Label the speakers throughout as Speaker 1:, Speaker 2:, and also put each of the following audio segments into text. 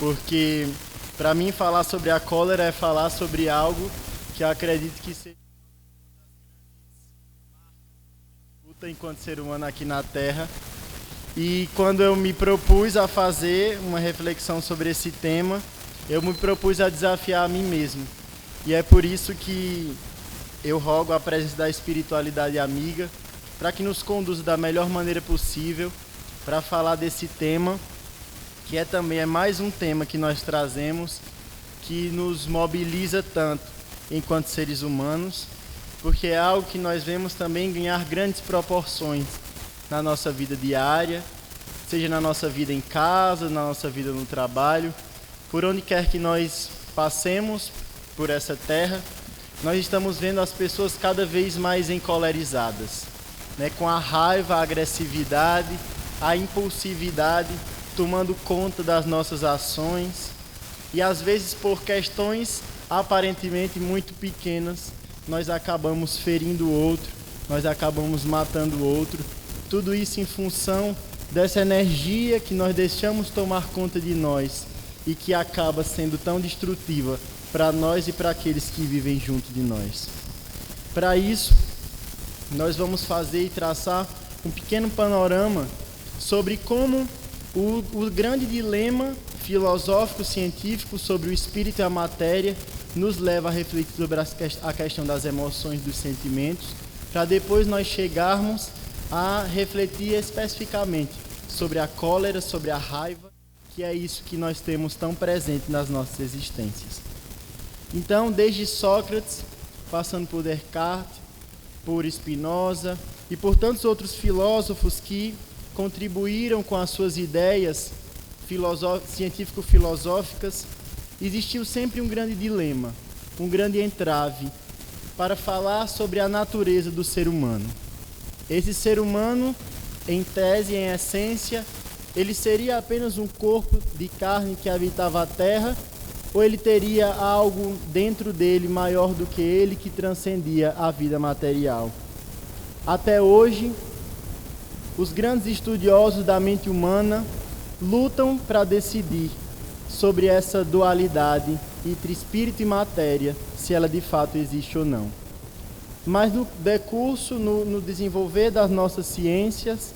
Speaker 1: porque para mim falar sobre a cólera é falar sobre algo que eu acredito que seja luta enquanto ser humano aqui na Terra. E quando eu me propus a fazer uma reflexão sobre esse tema, eu me propus a desafiar a mim mesmo. E é por isso que eu rogo a presença da espiritualidade amiga para que nos conduza da melhor maneira possível para falar desse tema, que também é mais um tema que nós trazemos, que nos mobiliza tanto enquanto seres humanos, porque é algo que nós vemos também ganhar grandes proporções na nossa vida diária, seja na nossa vida em casa, na nossa vida no trabalho, por onde quer que nós passemos por essa terra, nós estamos vendo as pessoas cada vez mais encolerizadas, né? Com a raiva, a agressividade, a impulsividade tomando conta das nossas ações, e às vezes por questões aparentemente muito pequenas, nós acabamos ferindo o outro, nós acabamos matando o outro, tudo isso em função dessa energia que nós deixamos tomar conta de nós e que acaba sendo tão destrutiva para nós e para aqueles que vivem junto de nós. Para isso, nós vamos fazer e traçar um pequeno panorama sobre como o grande dilema filosófico, científico sobre o espírito e a matéria nos leva a refletir sobre a questão das emoções, dos sentimentos, para depois nós chegarmos a refletir especificamente sobre a cólera, sobre a raiva, que é isso que nós temos tão presente nas nossas existências. Então, desde Sócrates, passando por Descartes, por Spinoza e por tantos outros filósofos que contribuíram com as suas ideias científico-filosóficas, existiu sempre um grande dilema, um grande entrave para falar sobre a natureza do ser humano. Esse ser humano, em tese, em essência, ele seria apenas um corpo de carne que habitava a terra, ou ele teria algo dentro dele maior do que ele, que transcendia a vida material? Até hoje, os grandes estudiosos da mente humana lutam para decidir sobre essa dualidade entre espírito e matéria, se ela de fato existe ou não. Mas no decurso, no desenvolver das nossas ciências,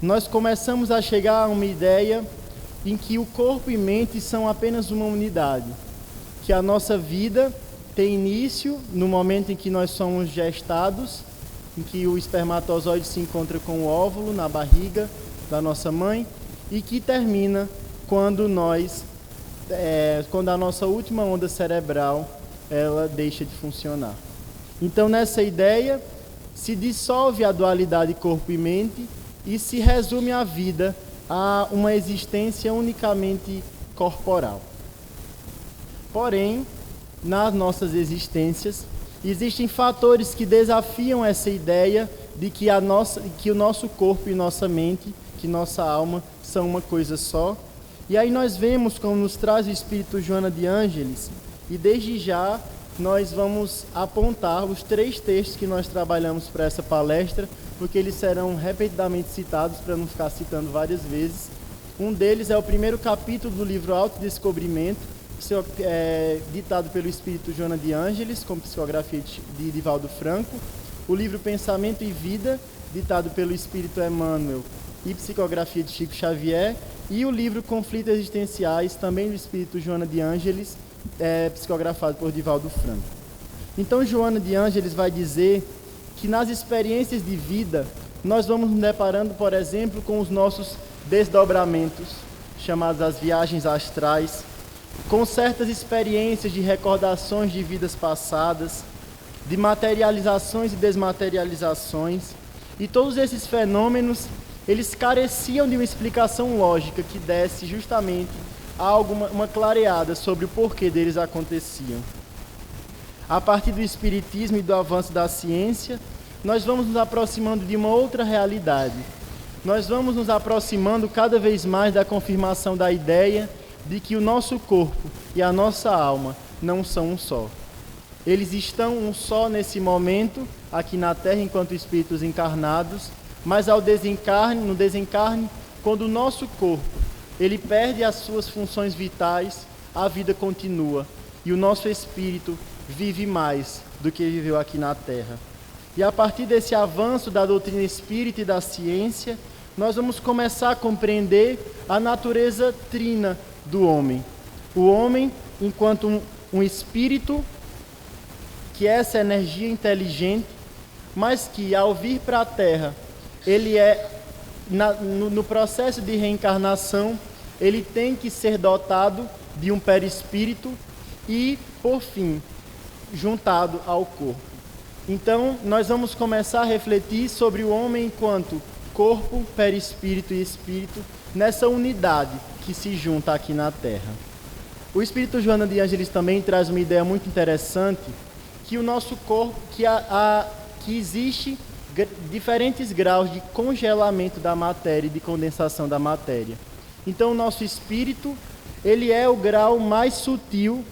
Speaker 1: nós começamos a chegar a uma ideia em que o corpo e mente são apenas uma unidade, que a nossa vida tem início no momento em que nós somos gestados, em que o espermatozoide se encontra com o óvulo na barriga da nossa mãe, e que termina quando a nossa última onda cerebral ela deixa de funcionar. Então, nessa ideia, se dissolve a dualidade corpo e mente e se resume a vida a uma existência unicamente corporal. Porém, nas nossas existências, existem fatores que desafiam essa ideia de que o nosso corpo e nossa mente, que nossa alma, são uma coisa só. E aí nós vemos como nos traz o Espírito Joana de Ângeles, e desde já nós vamos apontar os 3 textos que nós trabalhamos para essa palestra, porque eles serão repetidamente citados, para não ficar citando várias vezes. Um deles é o primeiro capítulo do livro Autodescobrimento, ditado pelo Espírito Joana de Ângeles, com psicografia de Divaldo Franco. O livro Pensamento e Vida, ditado pelo Espírito Emmanuel e psicografia de Chico Xavier. E o livro Conflitos Existenciais, também do Espírito Joana de Ângeles, psicografado por Divaldo Franco. Então, Joana de Ângeles vai dizer que nas experiências de vida, nós vamos nos deparando, por exemplo, com os nossos desdobramentos, chamados as viagens astrais, com certas experiências de recordações de vidas passadas, de materializações e desmaterializações, e todos esses fenômenos, eles careciam de uma explicação lógica que desse justamente uma clareada sobre o porquê deles aconteciam. A partir do espiritismo e do avanço da ciência, nós vamos nos aproximando de uma outra realidade. Nós vamos nos aproximando cada vez mais da confirmação da ideia de que o nosso corpo e a nossa alma não são um só. Eles estão um só nesse momento, aqui na Terra, enquanto espíritos encarnados, mas no desencarne, quando o nosso corpo ele perde as suas funções vitais, a vida continua e o nosso espírito vive mais do que viveu aqui na Terra. E a partir desse avanço da doutrina espírita e da ciência, nós vamos começar a compreender a natureza trina do homem. O homem, enquanto um espírito, que é essa energia inteligente, mas que ao vir para a Terra, ele no processo de reencarnação, ele tem que ser dotado de um perispírito e, por fim, juntado ao corpo. Então, nós vamos começar a refletir sobre o homem enquanto corpo, perispírito e espírito, nessa unidade que se junta aqui na Terra. O Espírito Joana de Ângeles também traz uma ideia muito interessante, que o nosso corpo, que existe diferentes graus de congelamento da matéria e de condensação da matéria. Então, o nosso espírito, ele é o grau mais sutil,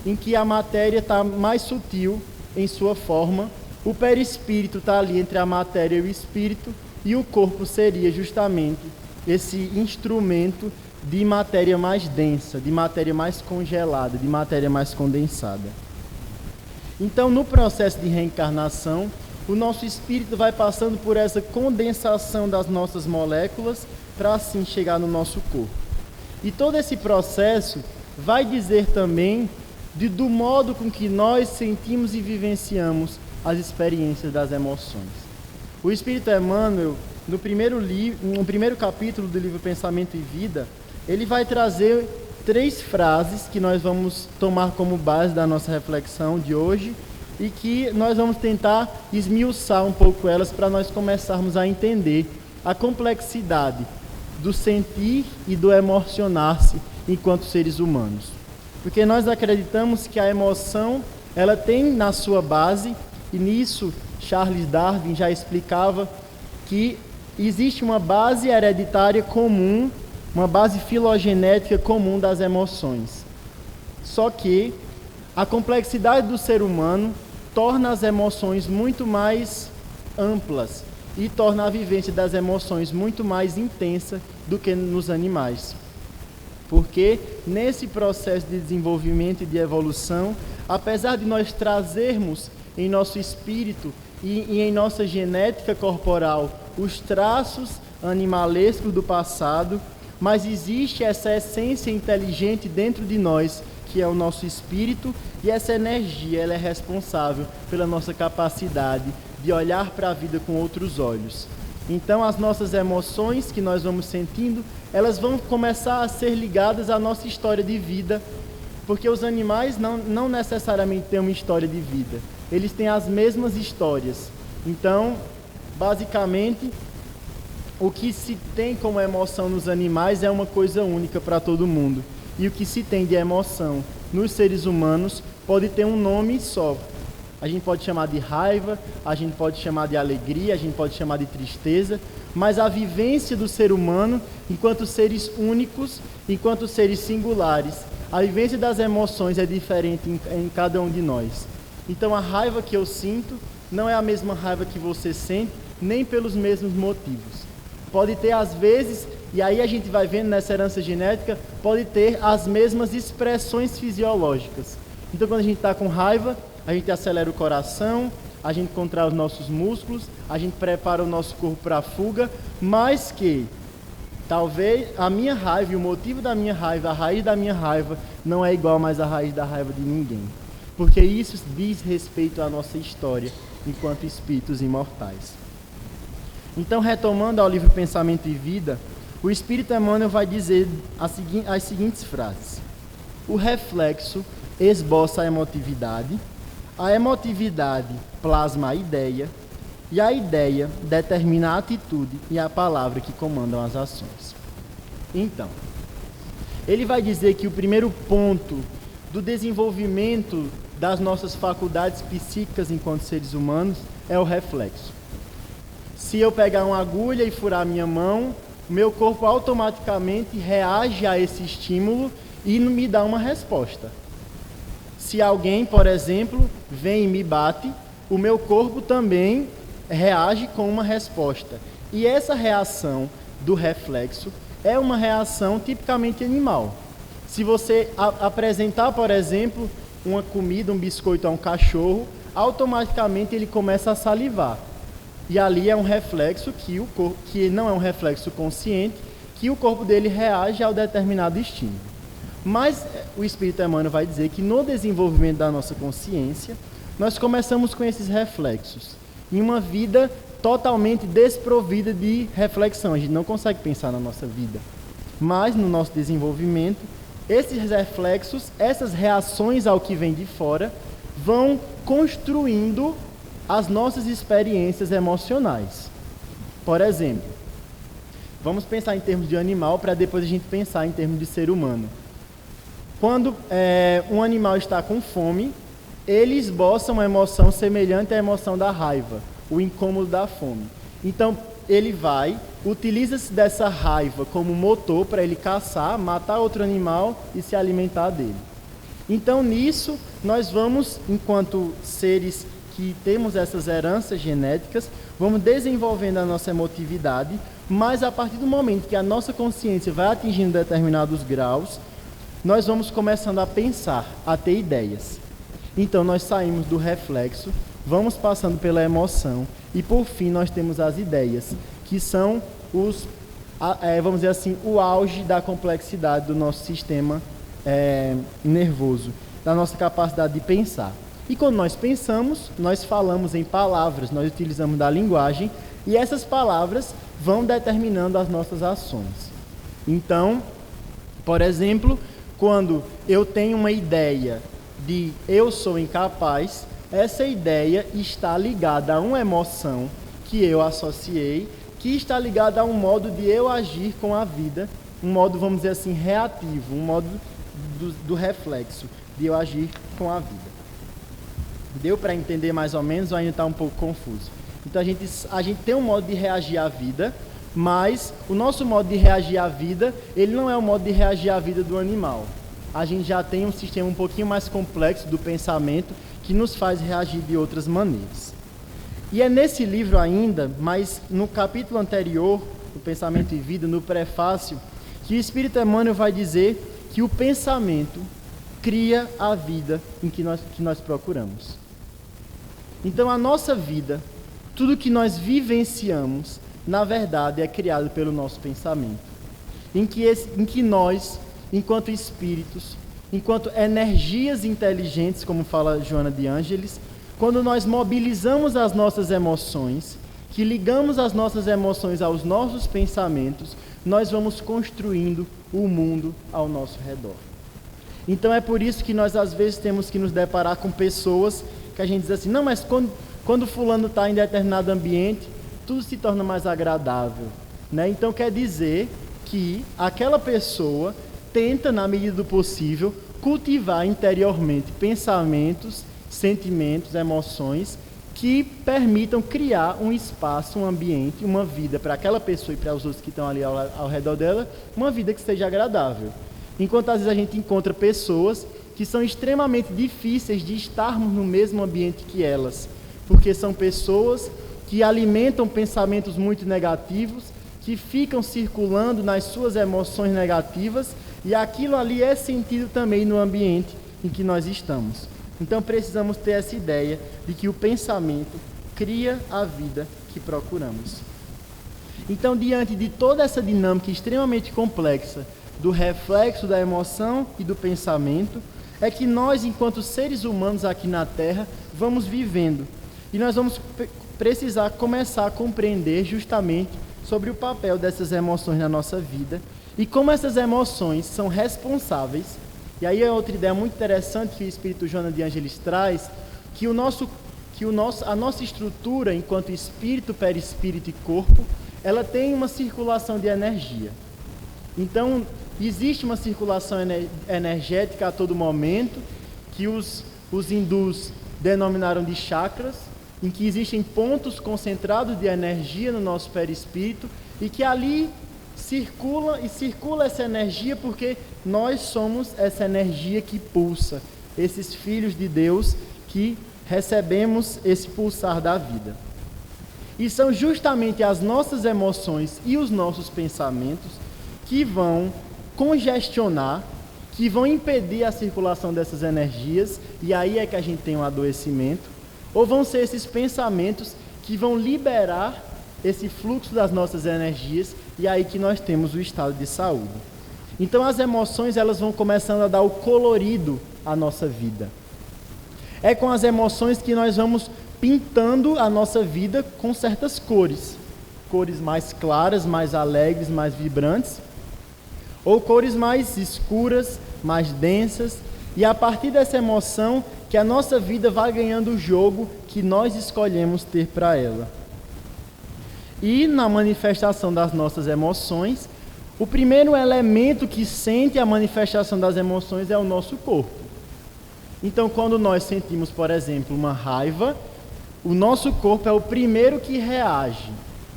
Speaker 1: em que a matéria está mais sutil em sua forma. O perispírito está ali entre a matéria e o espírito, e o corpo seria justamente esse instrumento de matéria mais densa, de matéria mais congelada, de matéria mais condensada. Então, no processo de reencarnação, o nosso espírito vai passando por essa condensação das nossas moléculas para assim chegar no nosso corpo. E todo esse processo vai dizer também do modo com que nós sentimos e vivenciamos as experiências das emoções. O Espírito Emmanuel, no primeiro capítulo do livro Pensamento e Vida, ele vai trazer 3 frases que nós vamos tomar como base da nossa reflexão de hoje e que nós vamos tentar esmiuçar um pouco elas para nós começarmos a entender a complexidade do sentir e do emocionar-se enquanto seres humanos. Porque nós acreditamos que a emoção, ela tem na sua base, e nisso Charles Darwin já explicava que existe uma base hereditária comum, uma base filogenética comum das emoções. Só que a complexidade do ser humano torna as emoções muito mais amplas e torna a vivência das emoções muito mais intensa do que nos animais. Porque nesse processo de desenvolvimento e de evolução, apesar de nós trazermos em nosso espírito e em nossa genética corporal os traços animalescos do passado, mas existe essa essência inteligente dentro de nós, que é o nosso espírito, e essa energia ela é responsável pela nossa capacidade de olhar para a vida com outros olhos. Então, as nossas emoções que nós vamos sentindo, elas vão começar a ser ligadas à nossa história de vida, porque os animais não necessariamente têm uma história de vida, eles têm as mesmas histórias. Então, basicamente, o que se tem como emoção nos animais é uma coisa única para todo mundo. E o que se tem de emoção nos seres humanos pode ter um nome só. A gente pode chamar de raiva, a gente pode chamar de alegria, a gente pode chamar de tristeza, mas a vivência do ser humano, enquanto seres únicos, enquanto seres singulares, a vivência das emoções é diferente em cada um de nós. Então, a raiva que eu sinto não é a mesma raiva que você sente, nem pelos mesmos motivos. Pode ter, às vezes, e aí a gente vai vendo nessa herança genética, pode ter as mesmas expressões fisiológicas. Então, quando a gente está com raiva, a gente acelera o coração, a gente contrai os nossos músculos, a gente prepara o nosso corpo para a fuga, mas que talvez a minha raiva e o motivo da minha raiva, a raiz da minha raiva, não é igual mais à raiz da raiva de ninguém. Porque isso diz respeito à nossa história enquanto espíritos imortais. Então, retomando ao livro Pensamento e Vida, o Espírito Emmanuel vai dizer as seguintes frases. O reflexo esboça a emotividade plasma a ideia, e a ideia determina a atitude e a palavra que comandam as ações. Então, ele vai dizer que o primeiro ponto do desenvolvimento das nossas faculdades psíquicas enquanto seres humanos é o reflexo. Se eu pegar uma agulha e furar minha mão, meu corpo automaticamente reage a esse estímulo e me dá uma resposta. Se alguém, por exemplo, vem e me bate, o meu corpo também reage com uma resposta. E essa reação do reflexo é uma reação tipicamente animal. Se você apresentar, por exemplo, uma comida, um biscoito a um cachorro, automaticamente ele começa a salivar. E ali é um reflexo que não é um reflexo consciente, que o corpo dele reage a um determinado estímulo. Mas o Espírito Emmanuel vai dizer que no desenvolvimento da nossa consciência, nós começamos com esses reflexos, em uma vida totalmente desprovida de reflexão. A gente não consegue pensar na nossa vida. Mas no nosso desenvolvimento, esses reflexos, essas reações ao que vem de fora, vão construindo as nossas experiências emocionais. Por exemplo, vamos pensar em termos de animal, para depois a gente pensar em termos de ser humano. Quando um animal está com fome, ele esboça uma emoção semelhante à emoção da raiva, o incômodo da fome. Então, ele utiliza-se dessa raiva como motor para ele caçar, matar outro animal e se alimentar dele. Então, nisso, nós vamos, enquanto seres que temos essas heranças genéticas, vamos desenvolvendo a nossa emotividade, mas a partir do momento que a nossa consciência vai atingindo determinados graus, nós vamos começando a pensar, a ter ideias. Então, nós saímos do reflexo, vamos passando pela emoção e, por fim, nós temos as ideias, que são vamos dizer assim, o auge da complexidade do nosso sistema nervoso, da nossa capacidade de pensar. E quando nós pensamos, nós falamos em palavras, nós utilizamos da linguagem e essas palavras vão determinando as nossas ações. Então, por exemplo, quando eu tenho uma ideia de eu sou incapaz, essa ideia está ligada a uma emoção que eu associei, que está ligada a um modo de eu agir com a vida, um modo, vamos dizer assim, reativo, um modo do reflexo, de eu agir com a vida. Deu para entender mais ou menos ou ainda está um pouco confuso? Então a gente tem um modo de reagir à vida, mas o nosso modo de reagir à vida, ele não é o modo de reagir à vida do animal. A gente já tem um sistema um pouquinho mais complexo do pensamento que nos faz reagir de outras maneiras. E é nesse livro ainda, mas no capítulo anterior, do Pensamento e Vida, no prefácio, que o Espírito Emmanuel vai dizer que o pensamento cria a vida em que nós procuramos. Então a nossa vida, tudo que nós vivenciamos, na verdade é criado pelo nosso pensamento. Em que nós, enquanto espíritos, enquanto energias inteligentes, como fala Joana de Ângeles, quando nós mobilizamos as nossas emoções, que ligamos as nossas emoções aos nossos pensamentos, nós vamos construindo o mundo ao nosso redor. Então é por isso que nós às vezes temos que nos deparar com pessoas que a gente diz assim, não, mas quando fulano está em determinado ambiente, tudo se torna mais agradável, né? Então quer dizer que aquela pessoa tenta, na medida do possível, cultivar interiormente pensamentos, sentimentos, emoções que permitam criar um espaço, um ambiente, uma vida para aquela pessoa e para os outros que estão ali ao redor dela, uma vida que seja agradável. Enquanto às vezes a gente encontra pessoas que são extremamente difíceis de estarmos no mesmo ambiente que elas, porque são pessoas que alimentam pensamentos muito negativos, que ficam circulando nas suas emoções negativas, e aquilo ali é sentido também no ambiente em que nós estamos. Então precisamos ter essa ideia de que o pensamento cria a vida que procuramos. Então, diante de toda essa dinâmica extremamente complexa do reflexo da emoção e do pensamento, é que nós, enquanto seres humanos aqui na Terra, vamos vivendo. E nós vamos precisar começar a compreender justamente sobre o papel dessas emoções na nossa vida e como essas emoções são responsáveis. E aí é outra ideia muito interessante que o Espírito Joana de Ângeles traz, que a nossa estrutura enquanto espírito, perispírito e corpo, ela tem uma circulação de energia. Então, existe uma circulação energética a todo momento, que os hindus denominaram de chakras, em que existem pontos concentrados de energia no nosso perispírito e que ali circula essa energia porque nós somos essa energia que pulsa, esses filhos de Deus que recebemos esse pulsar da vida. E são justamente as nossas emoções e os nossos pensamentos que vão congestionar, que vão impedir a circulação dessas energias, e aí é que a gente tem um adoecimento, ou vão ser esses pensamentos que vão liberar esse fluxo das nossas energias, e aí que nós temos o estado de saúde. Então as emoções, elas vão começando a dar o colorido à nossa vida. É com as emoções que nós vamos pintando a nossa vida com certas cores. Cores mais claras, mais alegres, mais vibrantes, ou cores mais escuras, mais densas, e a partir dessa emoção que a nossa vida vai ganhando o jogo que nós escolhemos ter para ela. E na manifestação das nossas emoções, o primeiro elemento que sente a manifestação das emoções é o nosso corpo. Então, quando nós sentimos, por exemplo, uma raiva, o nosso corpo é o primeiro que reage.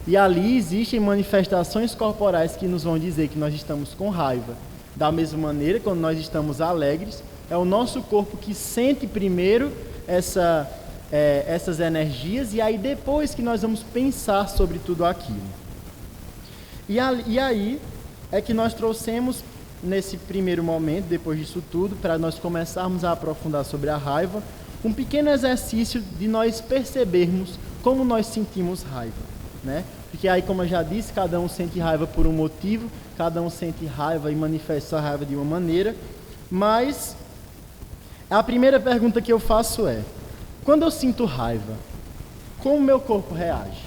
Speaker 1: E ali existem manifestações corporais que nos vão dizer que nós estamos com raiva. Da mesma maneira, quando nós estamos alegres, é o nosso corpo que sente primeiro essas energias, e aí depois que nós vamos pensar sobre tudo aquilo. E aí é que nós trouxemos, nesse primeiro momento, depois disso tudo, para nós começarmos a aprofundar sobre a raiva, um pequeno exercício de nós percebermos como nós sentimos raiva, né? Porque aí, como eu já disse, cada um sente raiva por um motivo, cada um sente raiva e manifesta a raiva de uma maneira, mas a primeira pergunta que eu faço é: quando eu sinto raiva, como meu corpo reage?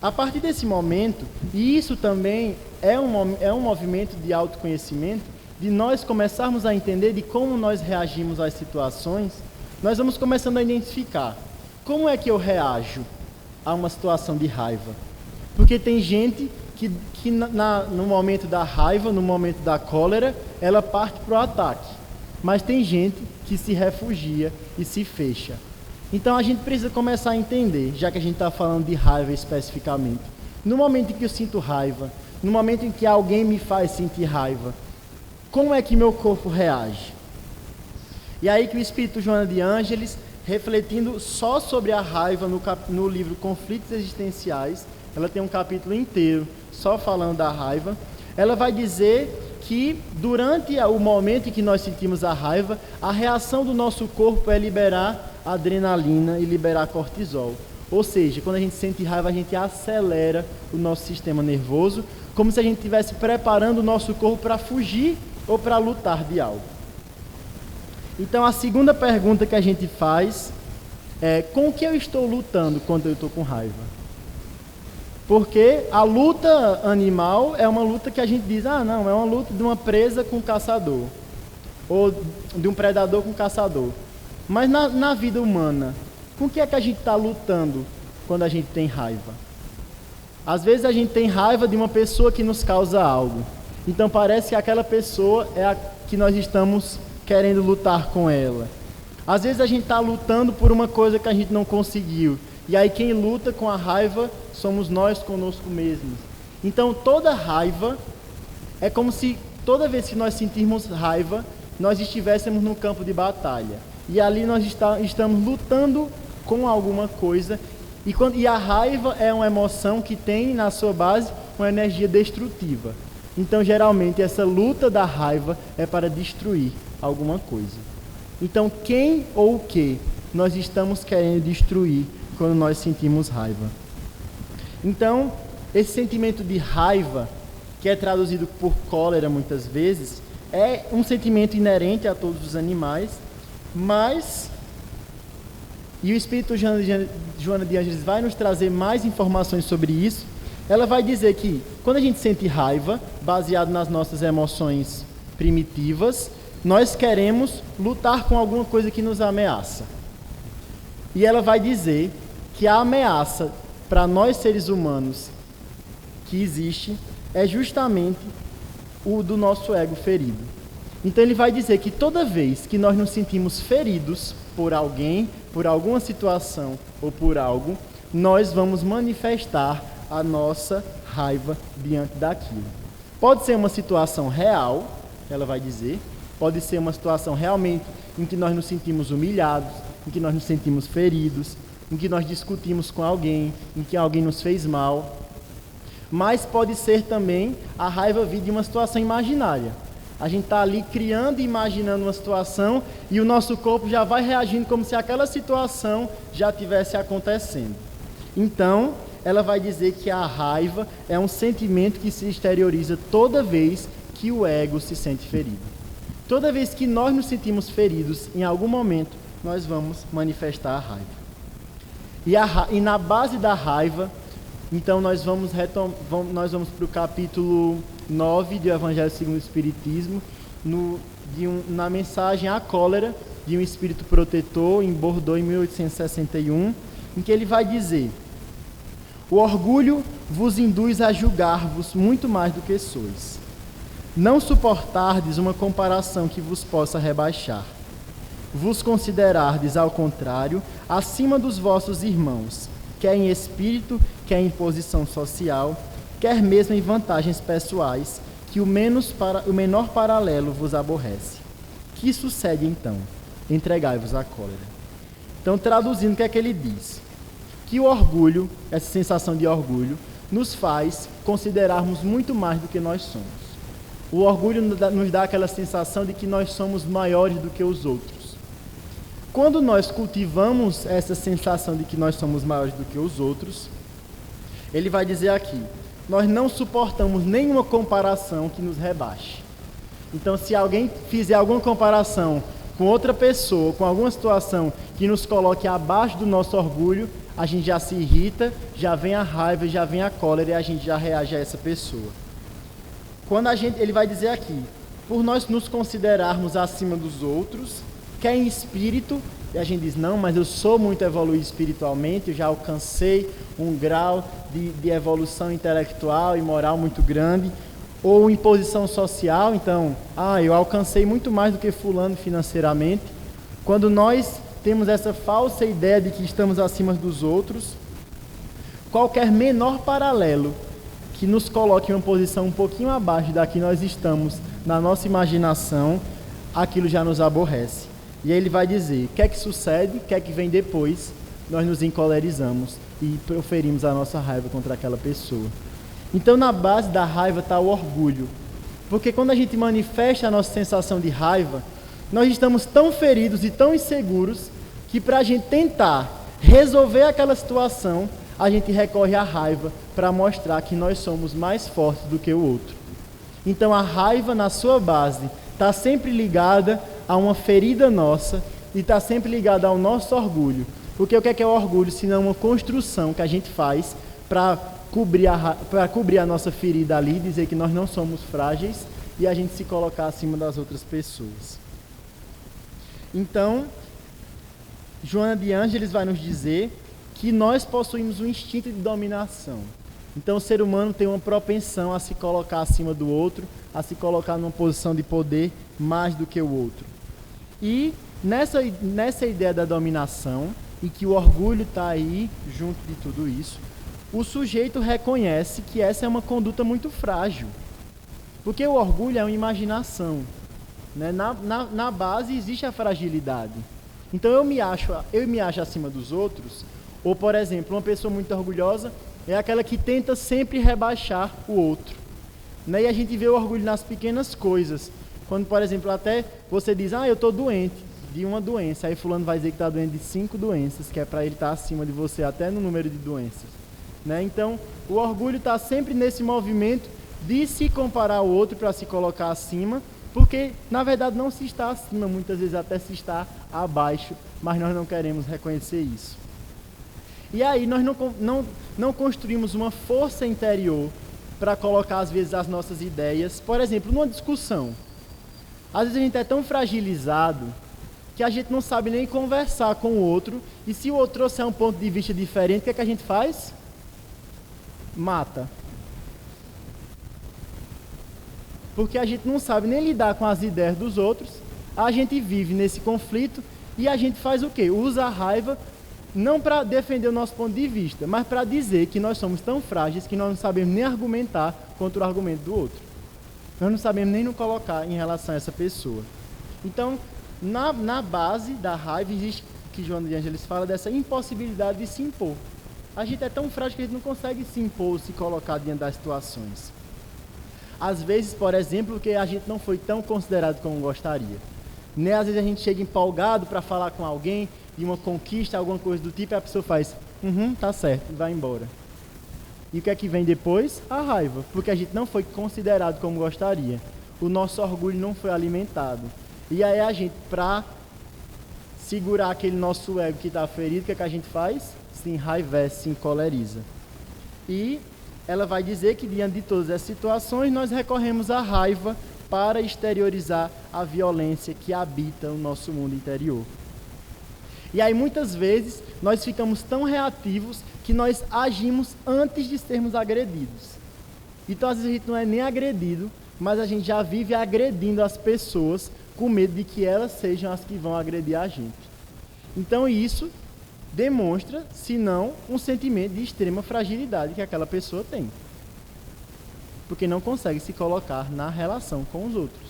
Speaker 1: A partir desse momento, e isso também é um movimento de autoconhecimento, de nós começarmos a entender de como nós reagimos às situações, nós vamos começando a identificar como é que eu reajo a uma situação de raiva. Porque tem gente que no momento da raiva, no momento da cólera, ela parte para o ataque. Mas tem gente que se refugia e se fecha. Então a gente precisa começar a entender, já que a gente está falando de raiva especificamente. No momento em que eu sinto raiva, no momento em que alguém me faz sentir raiva, como é que meu corpo reage? E aí que o Espírito Joana de Ângeles, refletindo só sobre a raiva no livro Conflitos Existenciais, ela tem um capítulo inteiro só falando da raiva, ela vai dizer que durante o momento em que nós sentimos a raiva, a reação do nosso corpo é liberar adrenalina e liberar cortisol. Ou seja, quando a gente sente raiva, a gente acelera o nosso sistema nervoso, como se a gente estivesse preparando o nosso corpo para fugir ou para lutar de algo. Então, a segunda pergunta que a gente faz é: com o que eu estou lutando quando eu estou com raiva? Porque a luta animal é uma luta que a gente diz, não, é uma luta de uma presa com um caçador, ou de um predador com um caçador. Mas na vida humana, com o que é que a gente está lutando quando a gente tem raiva? Às vezes a gente tem raiva de uma pessoa que nos causa algo. Então parece que aquela pessoa é a que nós estamos querendo lutar com ela. Às vezes a gente está lutando por uma coisa que a gente não conseguiu. E aí quem luta com a raiva somos nós conosco mesmos. Então toda raiva é como se toda vez que nós sentirmos raiva, nós estivéssemos no campo de batalha. E ali nós estamos lutando com alguma coisa. E a raiva é uma emoção que tem na sua base uma energia destrutiva. Então geralmente essa luta da raiva é para destruir alguma coisa. Então quem ou o que nós estamos querendo destruir quando nós sentimos raiva? Então, esse sentimento de raiva, que é traduzido por cólera muitas vezes, é um sentimento inerente a todos os animais, mas, e o Espírito Joana de Ângeles vai nos trazer mais informações sobre isso. Ela vai dizer que quando a gente sente raiva, baseado nas nossas emoções primitivas, nós queremos lutar com alguma coisa que nos ameaça. E ela vai dizer que a ameaça para nós seres humanos que existe é justamente o do nosso ego ferido. Então ele vai dizer que toda vez que nós nos sentimos feridos por alguém, por alguma situação ou por algo, nós vamos manifestar a nossa raiva diante daquilo. Pode ser uma situação real, ela vai dizer, pode ser uma situação realmente em que nós nos sentimos humilhados, em que nós nos sentimos feridos, em que nós discutimos com alguém, em que alguém nos fez mal. Mas pode ser também a raiva vir de uma situação imaginária. A gente está ali criando e imaginando uma situação e o nosso corpo já vai reagindo como se aquela situação já estivesse acontecendo. Então, ela vai dizer que a raiva é um sentimento que se exterioriza toda vez que o ego se sente ferido. Toda vez que nós nos sentimos feridos, em algum momento, nós vamos manifestar a raiva. E na base da raiva, então nós vamos para o capítulo 9 do Evangelho segundo o Espiritismo, na mensagem à cólera de um espírito protetor em Bordeaux, em 1861, em que ele vai dizer: o orgulho vos induz a julgar-vos muito mais do que sois. Não suportardes uma comparação que vos possa rebaixar. Vos considerardes, ao contrário, acima dos vossos irmãos, quer em espírito, quer em posição social, quer mesmo em vantagens pessoais, que o menor paralelo vos aborrece. Que sucede então? Entregai-vos à cólera. Então, traduzindo, o que é que ele diz? Que o orgulho, essa sensação de orgulho, nos faz considerarmos muito mais do que nós somos. O orgulho nos dá aquela sensação de que nós somos maiores do que os outros. Quando nós cultivamos essa sensação de que nós somos maiores do que os outros, ele vai dizer aqui: nós não suportamos nenhuma comparação que nos rebaixe. Então, se alguém fizer alguma comparação com outra pessoa, com alguma situação que nos coloque abaixo do nosso orgulho, a gente já se irrita, já vem a raiva, já vem a cólera e a gente já reage a essa pessoa. Ele vai dizer aqui, por nós nos considerarmos acima dos outros, quer em espírito, e a gente diz, não, mas eu sou muito evoluído espiritualmente, eu já alcancei um grau de evolução intelectual e moral muito grande, ou em posição social, então, eu alcancei muito mais do que fulano financeiramente. Quando nós temos essa falsa ideia de que estamos acima dos outros, qualquer menor paralelo que nos coloque em uma posição um pouquinho abaixo da que nós estamos na nossa imaginação, aquilo já nos aborrece. E aí ele vai dizer, o que é que sucede, o que é que vem depois, nós nos encolerizamos e proferimos a nossa raiva contra aquela pessoa. Então, na base da raiva está o orgulho. Porque quando a gente manifesta a nossa sensação de raiva, nós estamos tão feridos e tão inseguros que para a gente tentar resolver aquela situação, a gente recorre à raiva para mostrar que nós somos mais fortes do que o outro. Então, a raiva, na sua base, está sempre ligada a uma ferida nossa e está sempre ligada ao nosso orgulho. Porque o que é o orgulho? Senão uma construção que a gente faz para cobrir a nossa ferida ali, dizer que nós não somos frágeis e a gente se colocar acima das outras pessoas. Então, Joana de Ângeles vai nos dizer que nós possuímos um instinto de dominação. Então, o ser humano tem uma propensão a se colocar acima do outro, a se colocar numa posição de poder mais do que o outro. E nessa ideia da dominação, e que o orgulho está aí junto de tudo isso, o sujeito reconhece que essa é uma conduta muito frágil. Porque o orgulho é uma imaginação. Né? Na base existe a fragilidade. Então eu me acho acima dos outros, ou por exemplo, uma pessoa muito orgulhosa é aquela que tenta sempre rebaixar o outro. Né? E a gente vê o orgulho nas pequenas coisas. Quando, por exemplo, até você diz, eu estou doente de uma doença, aí fulano vai dizer que está doente de 5 doenças, que é para ele estar acima de você até no número de doenças. Né? Então, o orgulho está sempre nesse movimento de se comparar ao outro para se colocar acima, porque, na verdade, não se está acima, muitas vezes até se está abaixo, mas nós não queremos reconhecer isso. E aí nós não construímos uma força interior para colocar, às vezes, as nossas ideias. Por exemplo, numa discussão, às vezes a gente é tão fragilizado que a gente não sabe nem conversar com o outro, e se o outro trouxer um ponto de vista diferente, o que é que a gente faz? Mata. Porque a gente não sabe nem lidar com as ideias dos outros, a gente vive nesse conflito e a gente faz o quê? Usa a raiva não para defender o nosso ponto de vista, mas para dizer que nós somos tão frágeis que nós não sabemos nem argumentar contra o argumento do outro. Nós não sabemos nem nos colocar em relação a essa pessoa. Então, na base da raiva existe, que Joana de Ângeles fala, dessa impossibilidade de se impor. A gente é tão frágil que a gente não consegue se impor, se colocar diante das situações. Às vezes, por exemplo, porque a gente não foi tão considerado como gostaria. Né? Às vezes a gente chega empolgado para falar com alguém de uma conquista, alguma coisa do tipo, e a pessoa faz, tá certo, e vai embora. E o que é que vem depois? A raiva, porque a gente não foi considerado como gostaria. O nosso orgulho não foi alimentado. E aí a gente, para segurar aquele nosso ego que está ferido, o que é que a gente faz? Se enraivece, se encoleriza. E ela vai dizer que diante de todas essas situações, nós recorremos à raiva para exteriorizar a violência que habita o nosso mundo interior. E aí muitas vezes nós ficamos tão reativos que nós agimos antes de sermos agredidos. Então às vezes a gente não é nem agredido, mas a gente já vive agredindo as pessoas com medo de que elas sejam as que vão agredir a gente. Então isso demonstra, se não, um sentimento de extrema fragilidade que aquela pessoa tem. Porque não consegue se colocar na relação com os outros.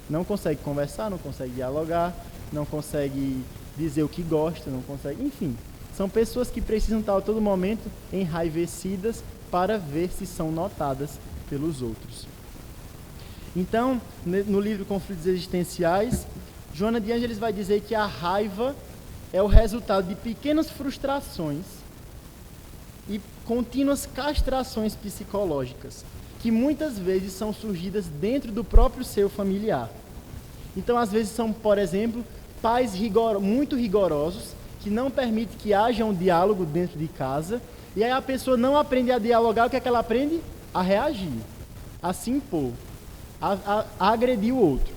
Speaker 1: Não consegue conversar, não consegue dialogar, não consegue dizer o que gosta, não consegue... Enfim, são pessoas que precisam estar a todo momento enraivecidas para ver se são notadas pelos outros. Então, no livro Conflitos Existenciais, Joana de Ângeles vai dizer que a raiva é o resultado de pequenas frustrações e contínuas castrações psicológicas, que muitas vezes são surgidas dentro do próprio seio familiar. Então, às vezes são, por exemplo, pais muito rigorosos, que não permitem que haja um diálogo dentro de casa, e aí a pessoa não aprende a dialogar, o que é que ela aprende? A reagir, a se impor, a agredir o outro.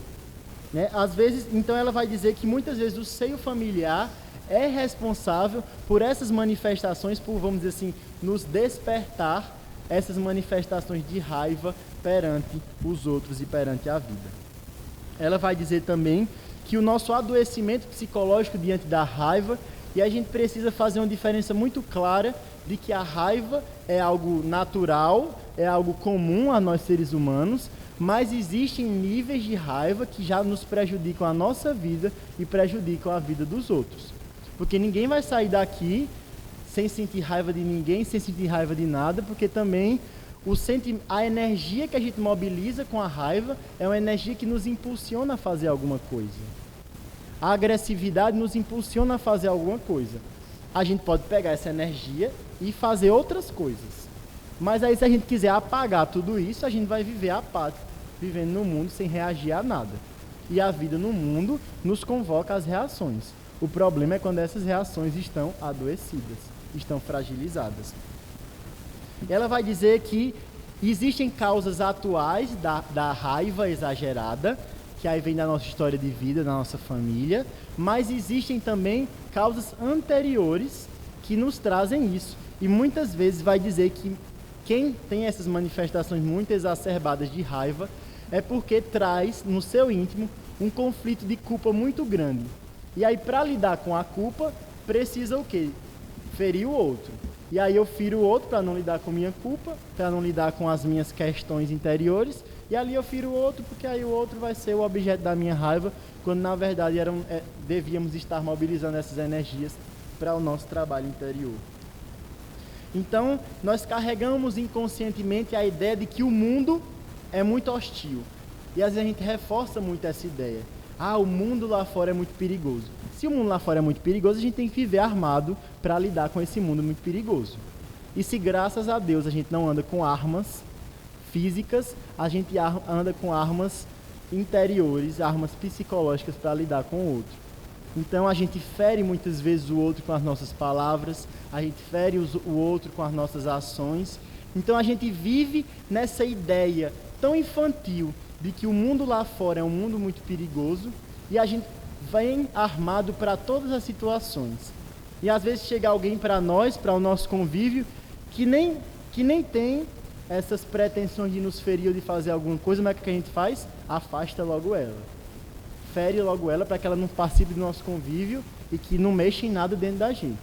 Speaker 1: Né? Às vezes, então ela vai dizer que muitas vezes o seio familiar é responsável por essas manifestações, por, vamos dizer assim, nos despertar essas manifestações de raiva perante os outros e perante a vida. Ela vai dizer também que o nosso adoecimento psicológico diante da raiva, e a gente precisa fazer uma diferença muito clara de que a raiva é algo natural, é algo comum a nós seres humanos, mas existem níveis de raiva que já nos prejudicam a nossa vida e prejudicam a vida dos outros. Porque ninguém vai sair daqui sem sentir raiva de ninguém, sem sentir raiva de nada, porque também a energia que a gente mobiliza com a raiva é uma energia que nos impulsiona a fazer alguma coisa. A agressividade nos impulsiona a fazer alguma coisa. A gente pode pegar essa energia e fazer outras coisas. Mas aí, se a gente quiser apagar tudo isso, a gente vai viver apático, vivendo no mundo sem reagir a nada. E a vida no mundo nos convoca às reações. O problema é quando essas reações estão adoecidas, estão fragilizadas. Ela vai dizer que existem causas atuais da raiva exagerada, que aí vem da nossa história de vida, da nossa família, mas existem também causas anteriores que nos trazem isso. E muitas vezes vai dizer que quem tem essas manifestações muito exacerbadas de raiva é porque traz no seu íntimo um conflito de culpa muito grande. E aí, para lidar com a culpa, precisa o quê? Ferir o outro. E aí eu firo o outro para não lidar com minha culpa, para não lidar com as minhas questões interiores, e ali eu firo o outro porque aí o outro vai ser o objeto da minha raiva, quando na verdade devíamos estar mobilizando essas energias para o nosso trabalho interior. Então, nós carregamos inconscientemente a ideia de que o mundo é muito hostil. E às vezes a gente reforça muito essa ideia. O mundo lá fora é muito perigoso. Se o mundo lá fora é muito perigoso, a gente tem que viver armado para lidar com esse mundo muito perigoso. E se graças a Deus a gente não anda com armas físicas, a gente anda com armas interiores, armas psicológicas para lidar com o outro. Então a gente fere muitas vezes o outro com as nossas palavras, a gente fere o outro com as nossas ações. Então a gente vive nessa ideia tão infantil de que o mundo lá fora é um mundo muito perigoso e a gente vem armado para todas as situações. E às vezes chega alguém para nós, para o nosso convívio, que nem tem essas pretensões de nos ferir ou de fazer alguma coisa, mas o que a gente faz? Afasta logo ela. Fere logo ela para que ela não participe do nosso convívio e que não mexa em nada dentro da gente.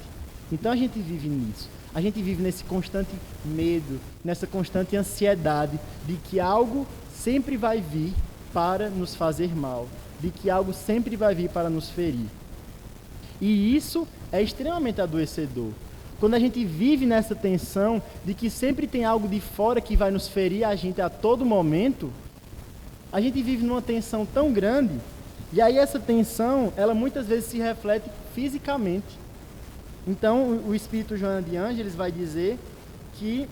Speaker 1: Então a gente vive nisso. A gente vive nesse constante medo, nessa constante ansiedade de que algo sempre vai vir para nos fazer mal, de que algo sempre vai vir para nos ferir. E isso é extremamente adoecedor, quando a gente vive nessa tensão de que sempre tem algo de fora que vai nos ferir a gente a todo momento, a gente vive numa tensão tão grande, e aí essa tensão, ela muitas vezes se reflete fisicamente. Então, o Espírito Joana de Ângeles vai dizer que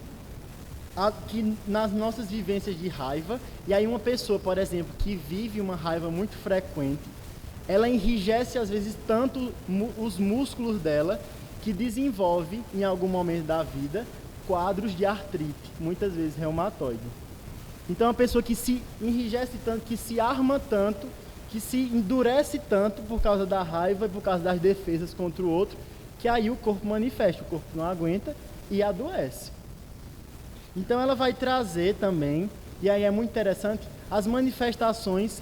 Speaker 1: nas nossas vivências de raiva, e aí uma pessoa, por exemplo, que vive uma raiva muito frequente, ela enrijece às vezes tanto os músculos dela, que desenvolve em algum momento da vida quadros de artrite, muitas vezes reumatoide. Então, uma pessoa que se enrijece tanto, que se arma tanto, que se endurece tanto por causa da raiva e por causa das defesas contra o outro, que aí o corpo manifesta, o corpo não aguenta e adoece. Então ela vai trazer também, e aí é muito interessante, as manifestações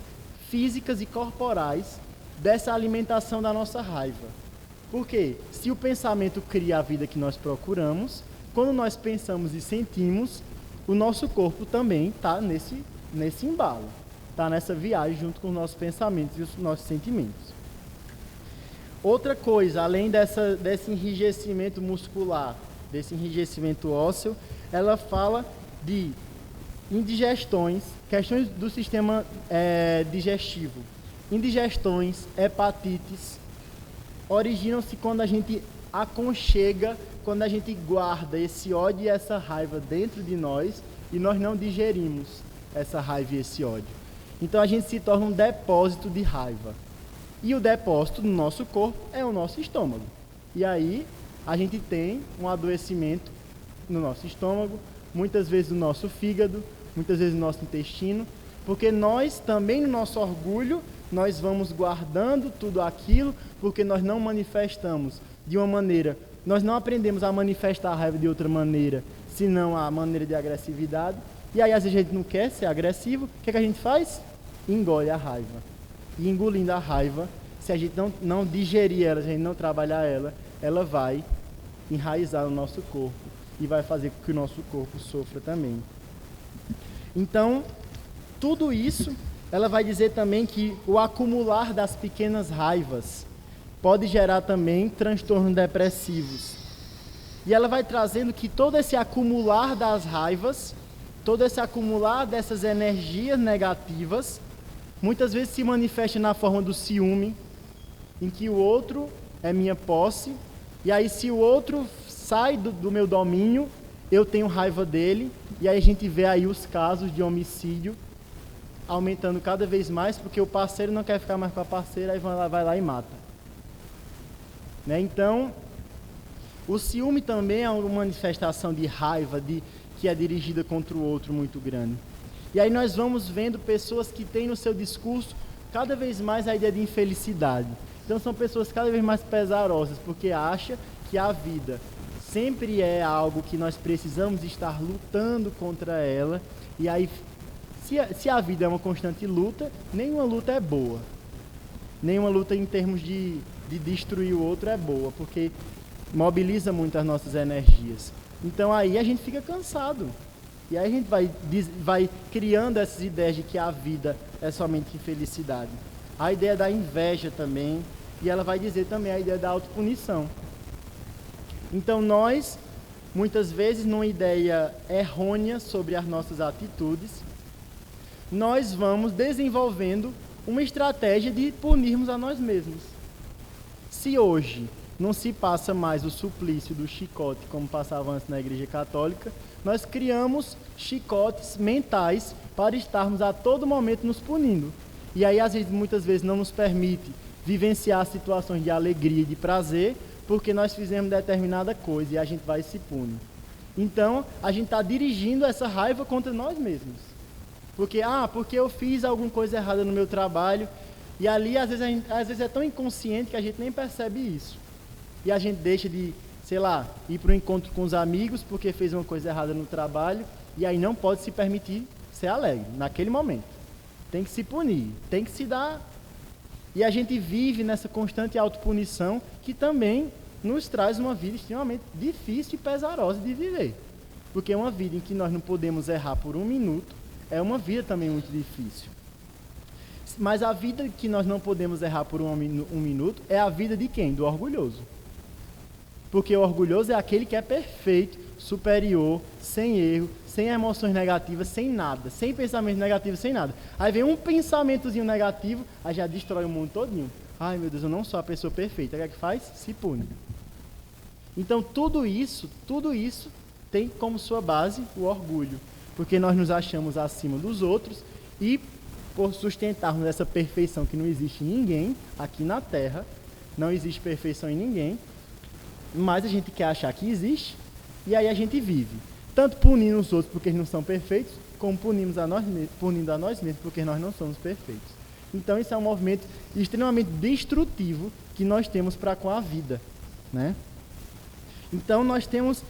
Speaker 1: físicas e corporais dessa alimentação da nossa raiva. Por quê? Se o pensamento cria a vida que nós procuramos, quando nós pensamos e sentimos, o nosso corpo também está nesse embalo, está nessa viagem junto com os nossos pensamentos e os nossos sentimentos. Outra coisa, além desse enrijecimento muscular, desse enrijecimento ósseo, ela fala de indigestões, questões do sistema digestivo. Indigestões, hepatites, originam-se quando a gente aconchega, quando a gente guarda esse ódio e essa raiva dentro de nós e nós não digerimos essa raiva e esse ódio. Então a gente se torna um depósito de raiva. E o depósito no nosso corpo é o nosso estômago. E aí a gente tem um adoecimento no nosso estômago, muitas vezes no nosso fígado, muitas vezes no nosso intestino, porque nós também no nosso orgulho, nós vamos guardando tudo aquilo, porque nós não manifestamos de uma maneira, nós não aprendemos a manifestar a raiva de outra maneira, senão a maneira de agressividade. E aí às vezes a gente não quer ser agressivo, o que a gente faz? Engole a raiva. E engolindo a raiva, se a gente não digerir ela, se a gente não trabalhar ela, ela vai enraizar no nosso corpo e vai fazer com que o nosso corpo sofra também. Então, tudo isso, ela vai dizer também que o acumular das pequenas raivas pode gerar também transtornos depressivos. E ela vai trazendo que todo esse acumular das raivas, todo esse acumular dessas energias negativas, muitas vezes se manifesta na forma do ciúme, em que o outro é minha posse, e aí se o outro sai do meu domínio, eu tenho raiva dele, e aí a gente vê aí os casos de homicídio aumentando cada vez mais, porque o parceiro não quer ficar mais com a parceira, aí vai lá e mata. Né? Então, o ciúme também é uma manifestação de raiva que é dirigida contra o outro muito grande. E aí nós vamos vendo pessoas que têm no seu discurso cada vez mais a ideia de infelicidade. Então são pessoas cada vez mais pesarosas, porque acham que a vida sempre é algo que nós precisamos estar lutando contra ela. E aí, se a vida é uma constante luta, nenhuma luta é boa. Nenhuma luta em termos de destruir o outro é boa, porque mobiliza muito as nossas energias. Então aí a gente fica cansado. E aí a gente vai criando essas ideias de que a vida é somente infelicidade. A ideia da inveja também, e ela vai dizer também a ideia da autopunição. Então nós, muitas vezes, numa ideia errônea sobre as nossas atitudes, nós vamos desenvolvendo uma estratégia de punirmos a nós mesmos. Se hoje não se passa mais o suplício do chicote como passava antes na Igreja Católica, nós criamos chicotes mentais para estarmos a todo momento nos punindo. E aí, às vezes, muitas vezes, não nos permite vivenciar situações de alegria e de prazer, porque nós fizemos determinada coisa e a gente vai e se pune. Então, a gente está dirigindo essa raiva contra nós mesmos. Porque eu fiz alguma coisa errada no meu trabalho, e ali, às vezes é tão inconsciente que a gente nem percebe isso. E a gente deixa de, sei lá, ir para o encontro com os amigos porque fez uma coisa errada no trabalho, e aí não pode se permitir ser alegre naquele momento. Tem que se punir, tem que se dar. E a gente vive nessa constante autopunição que também nos traz uma vida extremamente difícil e pesarosa de viver. Porque uma vida em que nós não podemos errar por um minuto é uma vida também muito difícil. Mas a vida que nós não podemos errar por um minuto é a vida de quem? Do orgulhoso. Porque o orgulhoso é aquele que é perfeito, superior, sem erro, sem emoções negativas, sem nada, sem pensamento negativo, sem nada. Aí vem um pensamentozinho negativo, aí já destrói o mundo todinho. Ai, meu Deus, eu não sou a pessoa perfeita. O que é que faz? Se pune. Então, tudo isso tem como sua base o orgulho. Porque nós nos achamos acima dos outros e, por sustentarmos essa perfeição que não existe em ninguém aqui na Terra, não existe perfeição em ninguém, mas a gente quer achar que existe, e aí a gente vive. Tanto punindo os outros porque eles não são perfeitos, como punindo a nós mesmos porque nós não somos perfeitos. Então isso é um movimento extremamente destrutivo que nós temos para com a vida, né? Então nós temos,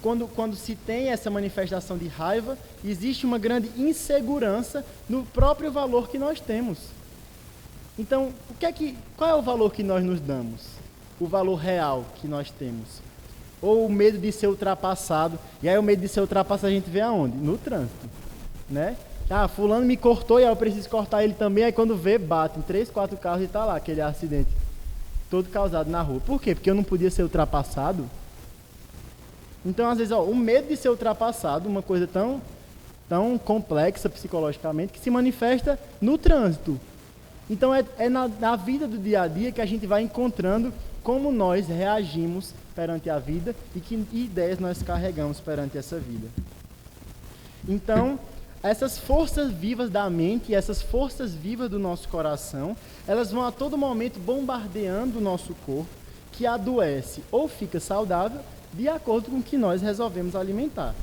Speaker 1: quando se tem essa manifestação de raiva, existe uma grande insegurança no próprio valor que nós temos. Então, qual é o valor que nós nos damos? O valor real que nós temos? Ou o medo de ser ultrapassado? E aí o medo de ser ultrapassado a gente vê aonde? No trânsito, né? Ah, fulano me cortou e aí eu preciso cortar ele também. Aí quando vê, bate em 3, 4 carros e está lá aquele acidente todo causado na rua. Por quê? Porque eu não podia ser ultrapassado. Então, às vezes, o medo de ser ultrapassado, uma coisa tão complexa psicologicamente, que se manifesta no trânsito. Então, é na vida do dia a dia que a gente vai encontrando como nós reagimos perante a vida e que ideias nós carregamos perante essa vida. Então, essas forças vivas da mente e essas forças vivas do nosso coração, elas vão a todo momento bombardeando o nosso corpo, que adoece ou fica saudável, de acordo com o que nós resolvemos alimentar.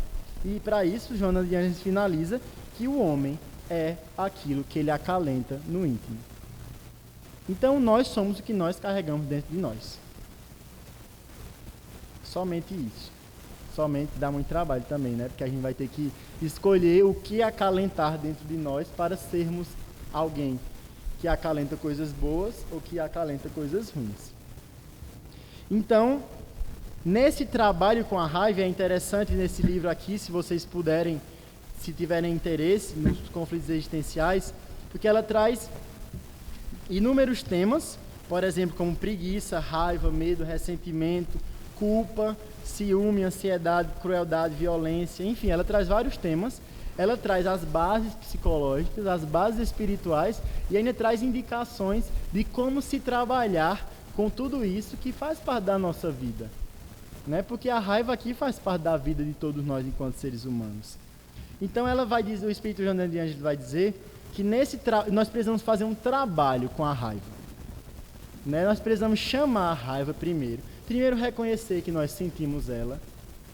Speaker 1: E para isso, Jonas de Anjos finaliza que o homem é aquilo que ele acalenta no íntimo. Então, nós somos o que nós carregamos dentro de nós. Somente isso. Somente dá muito trabalho também, né? Porque a gente vai ter que escolher o que acalentar dentro de nós para sermos alguém que acalenta coisas boas ou que acalenta coisas ruins. Então, nesse trabalho com a raiva, é interessante nesse livro aqui, se vocês puderem, se tiverem interesse nos conflitos existenciais, porque ela traz inúmeros temas, por exemplo, como preguiça, raiva, medo, ressentimento, culpa, ciúme, ansiedade, crueldade, violência, enfim, ela traz vários temas. Ela traz as bases psicológicas, as bases espirituais e ainda traz indicações de como se trabalhar com tudo isso que faz parte da nossa vida, né? Porque a raiva aqui faz parte da vida de todos nós enquanto seres humanos. Então ela vai dizer, o Espírito Jonas de Anjos vai dizer que nós precisamos fazer um trabalho com a raiva, né? Nós precisamos chamar a raiva primeiro reconhecer que nós sentimos ela,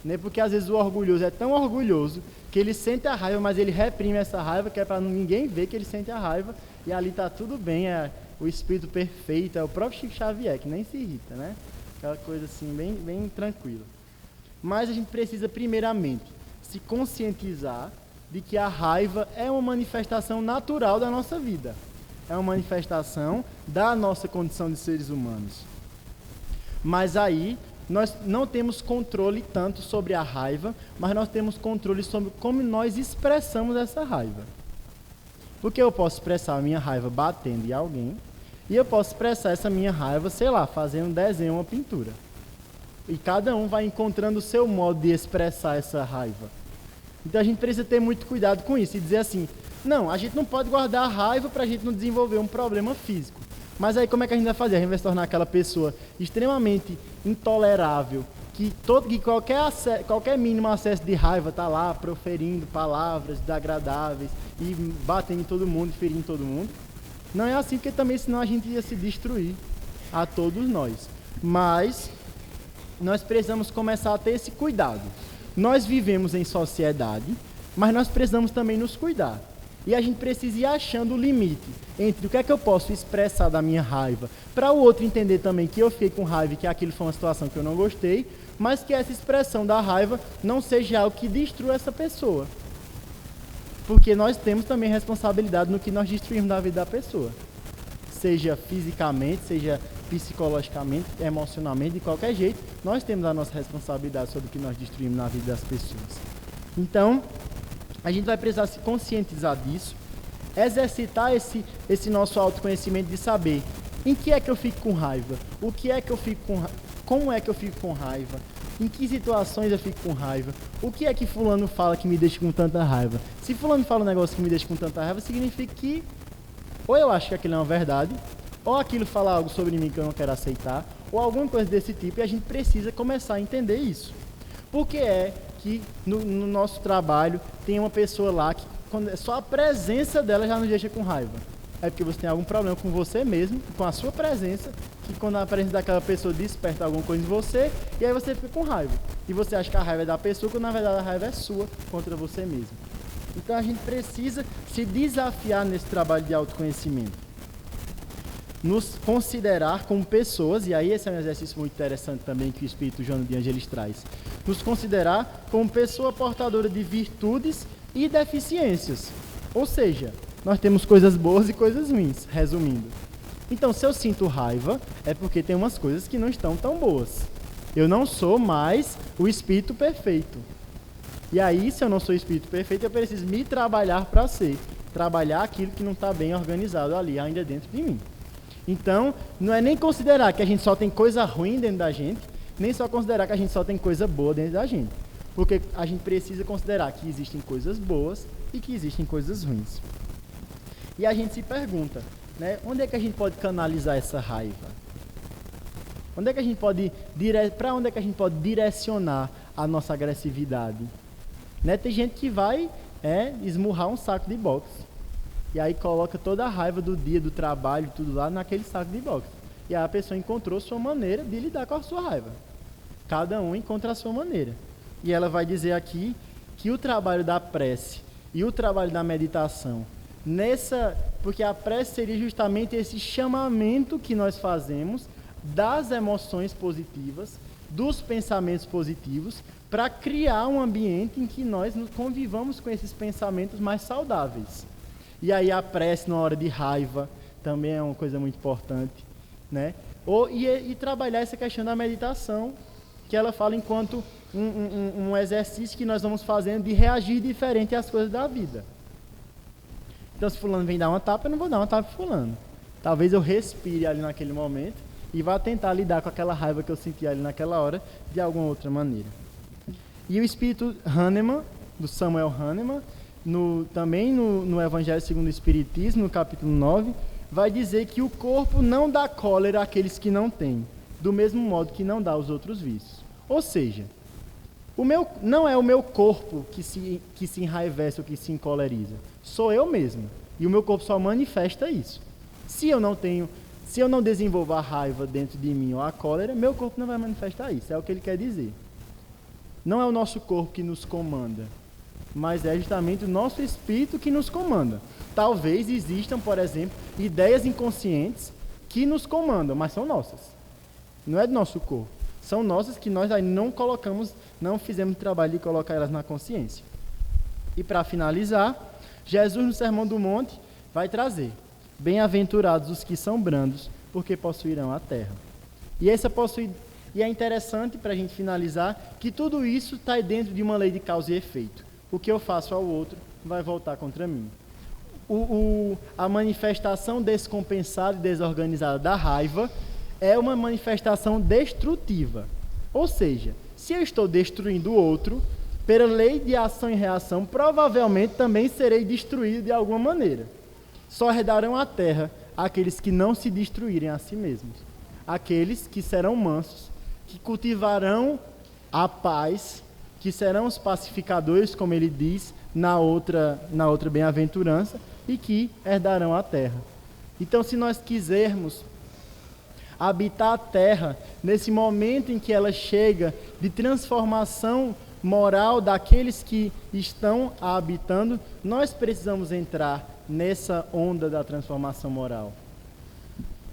Speaker 1: né? Porque às vezes o orgulhoso é tão orgulhoso que ele sente a raiva, mas ele reprime essa raiva, que é para ninguém ver que ele sente a raiva, e ali está tudo bem, é o espírito perfeito, é o próprio Chico Xavier, que nem se irrita, né? Aquela coisa assim, bem tranquila. Mas a gente precisa primeiramente se conscientizar de que a raiva é uma manifestação natural da nossa vida. É uma manifestação da nossa condição de seres humanos. Mas aí, nós não temos controle tanto sobre a raiva, mas nós temos controle sobre como nós expressamos essa raiva. Porque eu posso expressar a minha raiva batendo em alguém, e eu posso expressar essa minha raiva, sei lá, fazendo um desenho, uma pintura. E cada um vai encontrando o seu modo de expressar essa raiva. Então a gente precisa ter muito cuidado com isso e dizer assim, não, a gente não pode guardar a raiva para a gente não desenvolver um problema físico. Mas aí como é que a gente vai fazer? A gente vai se tornar aquela pessoa extremamente intolerável, que qualquer mínimo acesso de raiva está lá proferindo palavras desagradáveis e batendo em todo mundo, ferindo todo mundo. Não é assim, porque também senão a gente ia se destruir a todos nós. Mas nós precisamos começar a ter esse cuidado. Nós vivemos em sociedade, mas nós precisamos também nos cuidar. E a gente precisa ir achando o limite entre o que é que eu posso expressar da minha raiva, para o outro entender também que eu fiquei com raiva e que aquilo foi uma situação que eu não gostei, mas que essa expressão da raiva não seja algo que destrua essa pessoa. Porque nós temos também responsabilidade no que nós destruímos da vida da pessoa. Seja fisicamente, seja psicologicamente, emocionalmente, de qualquer jeito, nós temos a nossa responsabilidade sobre o que nós destruímos na vida das pessoas. Então, a gente vai precisar se conscientizar disso, exercitar esse nosso autoconhecimento de saber em que é que eu fico com raiva, o que é que eu fico como é que eu fico com raiva, em que situações eu fico com raiva, o que é que fulano fala que me deixa com tanta raiva. Se fulano fala um negócio que me deixa com tanta raiva, significa que ou eu acho que aquilo é uma verdade, ou aquilo fala algo sobre mim que eu não quero aceitar, ou alguma coisa desse tipo, e a gente precisa começar a entender isso. Por que é que no nosso trabalho tem uma pessoa lá que só a presença dela já nos deixa com raiva? É porque você tem algum problema com você mesmo, com a sua presença, que quando a presença daquela pessoa desperta alguma coisa em você, e aí você fica com raiva. E você acha que a raiva é da pessoa, quando na verdade a raiva é sua contra você mesmo. Então a gente precisa se desafiar nesse trabalho de autoconhecimento. Nos considerar como pessoas, e aí esse é um exercício muito interessante também que o Espírito Joana de Ângeles traz. Nos considerar como pessoa portadora de virtudes e deficiências. Ou seja, nós temos coisas boas e coisas ruins, resumindo. Então, se eu sinto raiva, é porque tem umas coisas que não estão tão boas. Eu não sou mais o espírito perfeito. E aí, se eu não sou o espírito perfeito, eu preciso me trabalhar para ser. Trabalhar aquilo que não está bem organizado ali, ainda dentro de mim. Então, não é nem considerar que a gente só tem coisa ruim dentro da gente, nem só considerar que a gente só tem coisa boa dentro da gente. Porque a gente precisa considerar que existem coisas boas e que existem coisas ruins. E a gente se pergunta, né, onde é que a gente pode canalizar essa raiva? Onde é que a gente pode para onde é que a gente pode direcionar a nossa agressividade? Né, tem gente que vai esmurrar um saco de boxe. E aí coloca toda a raiva do dia, do trabalho, tudo lá naquele saco de boxe. E aí a pessoa encontrou sua maneira de lidar com a sua raiva. Cada um encontra a sua maneira. E ela vai dizer aqui que o trabalho da prece e o trabalho da meditação, porque a prece seria justamente esse chamamento que nós fazemos das emoções positivas, dos pensamentos positivos, para criar um ambiente em que nós nos convivamos com esses pensamentos mais saudáveis. E aí a prece na hora de raiva também é uma coisa muito importante, né? E trabalhar essa questão da meditação, que ela fala enquanto um exercício que nós vamos fazendo de reagir diferente às coisas da vida. Então, se fulano vem dar uma tapa, eu não vou dar uma tapa para fulano. Talvez eu respire ali naquele momento e vá tentar lidar com aquela raiva que eu senti ali naquela hora de alguma outra maneira. E o espírito Hahnemann, do Samuel Hahnemann, também no Evangelho segundo o Espiritismo, no capítulo 9, vai dizer que o corpo não dá cólera àqueles que não têm, do mesmo modo que não dá aos outros vícios. Ou seja, não é o meu corpo que se enraivece ou que se encoleriza. Sou eu mesmo. E o meu corpo só manifesta isso. Se eu não desenvolver a raiva dentro de mim ou a cólera, meu corpo não vai manifestar isso. É o que ele quer dizer. Não é o nosso corpo que nos comanda, mas é justamente o nosso espírito que nos comanda. Talvez existam, por exemplo, ideias inconscientes que nos comandam, mas são nossas. Não é do nosso corpo. São nossas que nós aí não fizemos trabalho de colocar elas na consciência. E para finalizar, Jesus no Sermão do Monte vai trazer: bem-aventurados os que são brandos, porque possuirão a terra. E é interessante, para a gente finalizar, que tudo isso está dentro de uma lei de causa e efeito. O que eu faço ao outro vai voltar contra mim. A manifestação descompensada e desorganizada da raiva é uma manifestação destrutiva. Ou seja, se eu estou destruindo o outro, pela lei de ação e reação, provavelmente também serei destruído de alguma maneira. Só herdarão a terra aqueles que não se destruírem a si mesmos. Aqueles que serão mansos, que cultivarão a paz, que serão os pacificadores, como ele diz na outra bem-aventurança, e que herdarão a terra. Então, se nós quisermos habitar a terra nesse momento em que ela chega de transformação moral daqueles que estão a habitando, nós precisamos entrar nessa onda da transformação moral.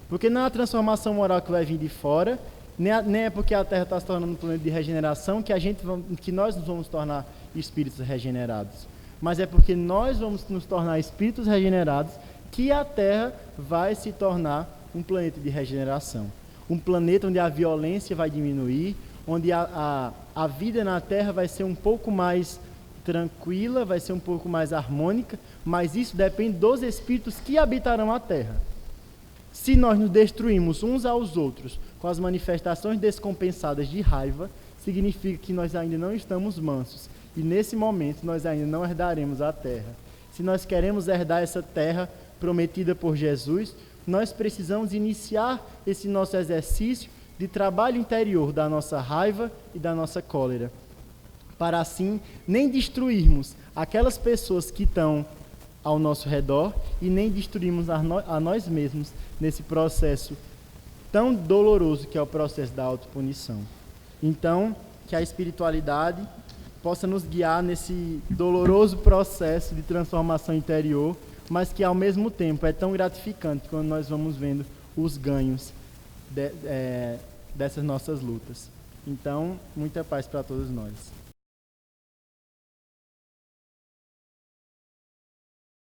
Speaker 1: Porque não é a transformação moral que vai vir de fora, nem é porque a Terra está se tornando um planeta de regeneração que nós nos vamos tornar espíritos regenerados. Mas é porque nós vamos nos tornar espíritos regenerados que a Terra vai se tornar um planeta de regeneração. Um planeta onde a violência vai diminuir, onde a vida na Terra vai ser um pouco mais tranquila, vai ser um pouco mais harmônica, mas isso depende dos espíritos que habitarão a Terra. Se nós nos destruímos uns aos outros com as manifestações descompensadas de raiva, significa que nós ainda não estamos mansos. E nesse momento nós ainda não herdaremos a terra. Se nós queremos herdar essa terra prometida por Jesus, nós precisamos iniciar esse nosso exercício de trabalho interior da nossa raiva e da nossa cólera, para assim nem destruirmos aquelas pessoas que estão ao nosso redor e nem destruirmos a nós mesmos nesse processo tão doloroso que é o processo da autopunição. Então, que a espiritualidade possa nos guiar nesse doloroso processo de transformação interior, mas que ao mesmo tempo é tão gratificante quando nós vamos vendo os ganhos dessas nossas lutas. Então, muita paz para todos nós.